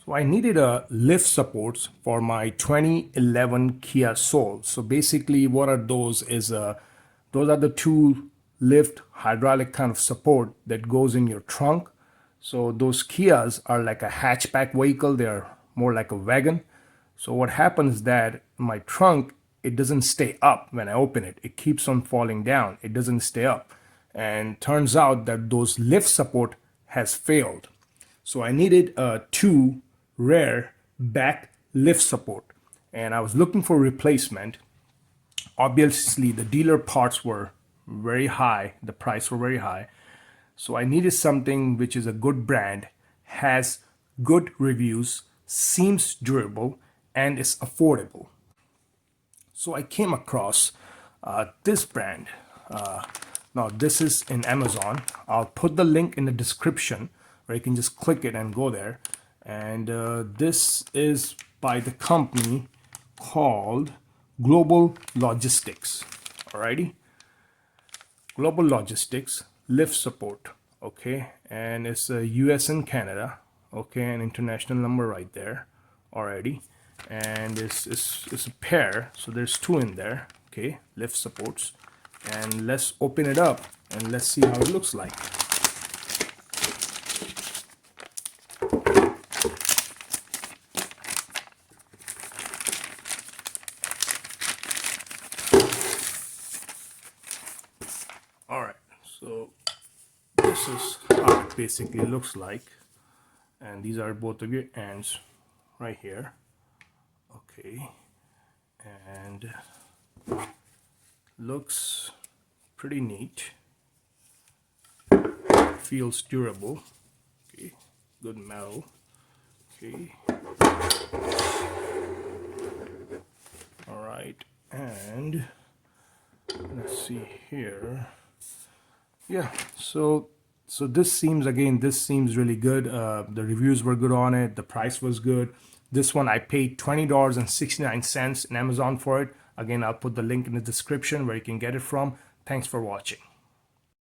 So I needed a lift supports for my 2011 Kia Soul. So basically what are those is those are the two lift hydraulic kind of support that goes in your trunk. So those Kias are like a hatchback vehicle. They're more like a wagon. So what happens is that my trunk, it doesn't stay up when I open it. It keeps on falling down. It doesn't stay up. And turns out that those lift support has failed. So I needed two rear back lift support. And I was looking for replacement. Obviously, the dealer parts were very high. The price were very high. So I needed something which is a good brand, has good reviews, seems durable, and is affordable. So I came across this brand. Now this is in Amazon. I'll put the link in the description where you can just click it and go there. And this is by the company called Global Logistics. Alrighty, Global Logistics lift support. Okay, and it's US and Canada. Okay, an international number right there already. And it's a pair, so there's two in there. Okay, lift supports. And let's open it up and let's see how it looks like. All right, so this is how it basically looks like, and these are both of your ends right here. Okay, and looks pretty neat. Feels durable. Okay, good metal. Okay, all right, and let's see here. Yeah, so this seems, again, this seems really good. The reviews were good on it. The price was good. This one I paid $20.69 in Amazon for it. Again, I'll put the link in the description where you can get it from. Thanks for watching.